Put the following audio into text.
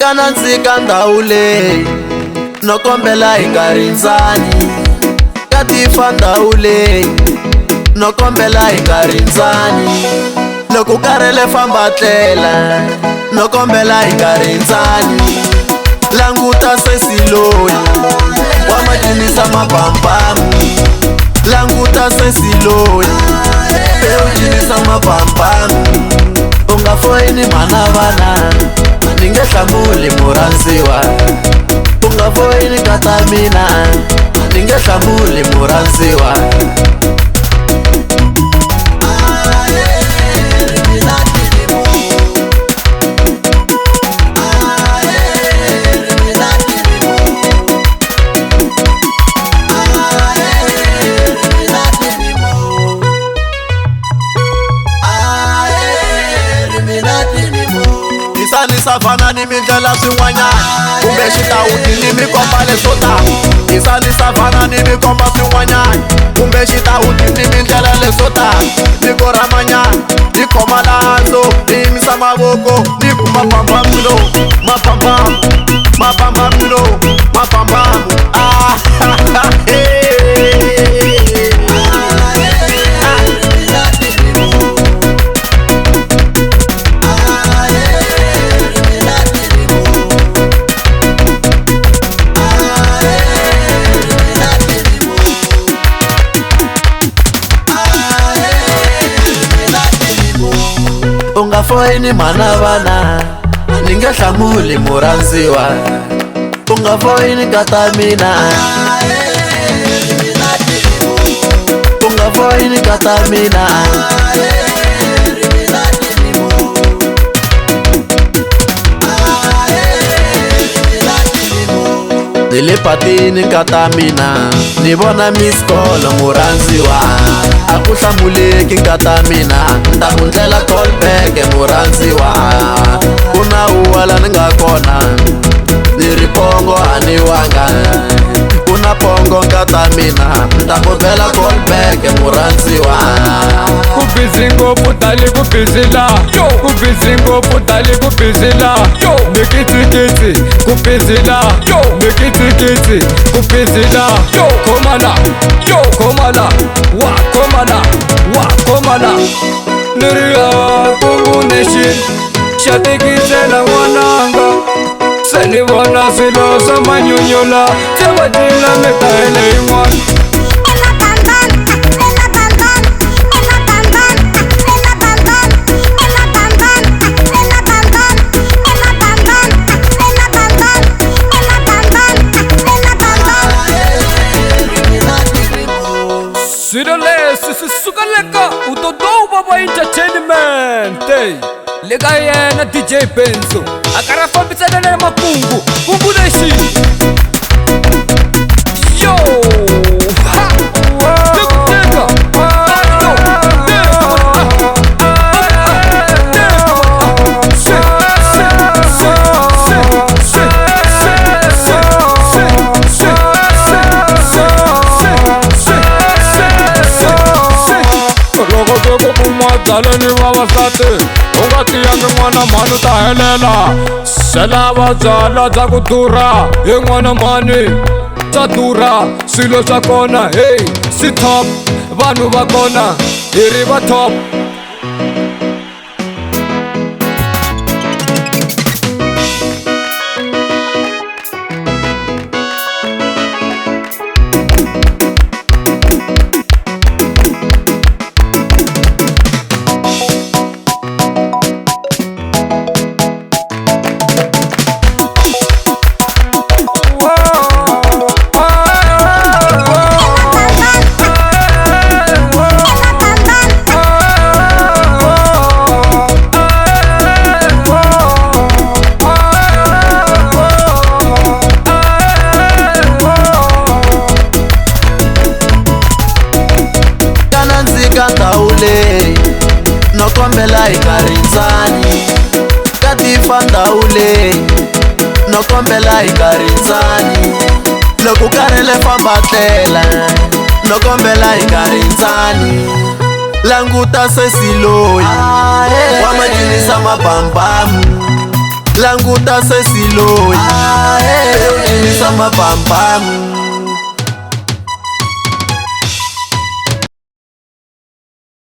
kanandzika ndhawu leyi no kombela hi nga rindzani ka tifa ndhawu leyi no kombela hi nga rindzani loko karele famba tlela no kombela hi nga rindzani languta sesi loyi wa majinisa mapambamu languta sesi loyi beujinisa mapambamu unga foyini mana vana ninge hlamuli murhandziwa unga foyini kata mina ninge hlamuli murhandziwa Ni savana ni mindlela swin'wanyana kumbe xitawuti ni mi komba leswo tala isa ni savana ni mi komba swin'wanyana kumbe xitawuti ni mindlela leswo tala ni ko ramanyana ni khoma landzo ni yimisa mavoko ni ku mapambamu lo mapambamu mapambamu lo mapambamu unga foyini mana vana ninge hlamuli murhandziwa unga foyini kata mina unga foyini kata mina ni le patini kata mina ni vona miss call murhandziwa a ku hlamuleki kata mina nta ku ndlela call back murhandziwa ku na uwala ni nga kona ni ri pongo a ni wanga ku na pongo kata mina nta ku bela call back murhandziwa ku busy ngopfu tali ku busy la ku busy ngopfu tali ku busy la mikitsikitsi ku busy la mikitsikitsi ku busy la komala komala wa komala wa komala niriya kungu nation xa tikisela n'wananga se ni vona swilo swa manyunyola se va tila metahele yin'wana swilo leswi swi suka leka utotou baba entertainment le ka yena DJ Benzo a karhi a fambisana na makungu kungu lexi yo ni vavasati u nga tiyangi n'wana mhani u ta helela se lava byala bya ku durha hi n'wana mhani bya durha swilo swa kona hey si top vanhu va kona hi ri va top no kombela hi nga rindzani ka tifa ndhawu leyi no kombela hi nga rindzani loko karele famba tlela no kombela hi nga rindzani languta sesi loyi wa majinisa mapambamu languta sesiloyi, sama pam pam.